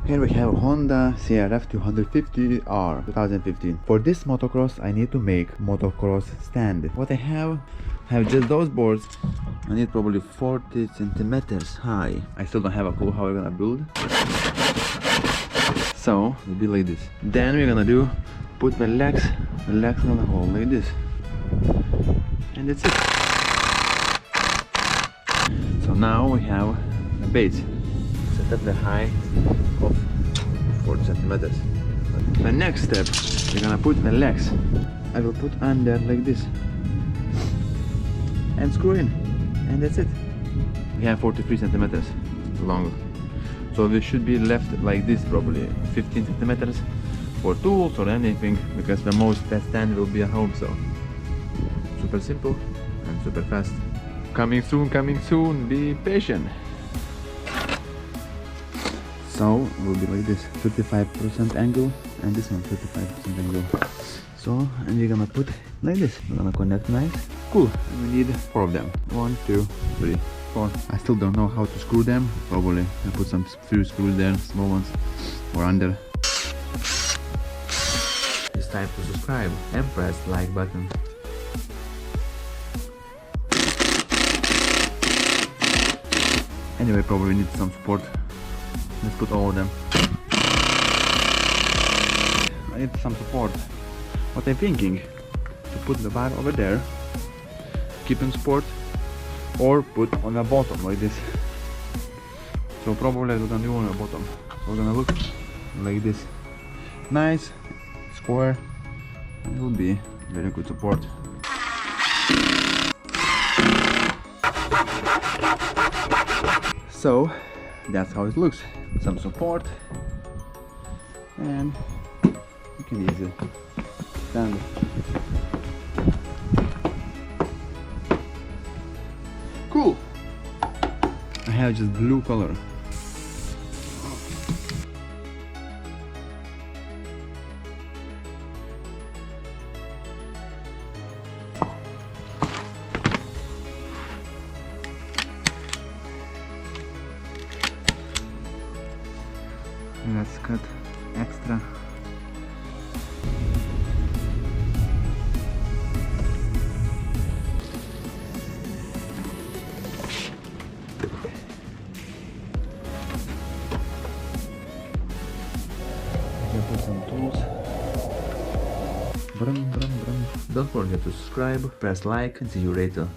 Here we have Honda CRF 250R 2015. For this motocross I need to make motocross stand. What I have just those boards. I need probably 40 centimeters high. I still don't have a clue how we're gonna build. So it'll be like this. Then we're gonna put the legs gonna hold like this. And that's it. So now we have a base. Set up the height of 40 centimeters. The next step, we're gonna put the legs. I will put under like this and screw in, and that's it. We have 43 centimeters long, so we should be left like this, probably 15 centimeters for tools or anything, because the most test stand will be at home. So super simple and super fast. Coming soon, be patient. So it will be like this, 35% angle, and this one 35% angle. So, and we're gonna put like this. We're gonna connect nice. Cool. And we need 4 of them. 1, 2, 3, 4. I still don't know how to screw them. Probably I put some few screws there, small ones, or under. It's time to subscribe and press the like button. Anyway, probably need some support. Let's put all of them. I need some support. What I'm thinking, to put the bar over there, keep in support, or put on the bottom like this. So probably we're gonna do on the bottom. So we're gonna look like this. Nice, square, it will be very good support. So that's how it looks. Some support, and you can easily stand. Cool. I have just blue color. Let's cut extra. Put some tools. Brum, brum, brum. Don't forget to subscribe, press like, and see you later.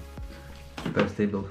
Super stable.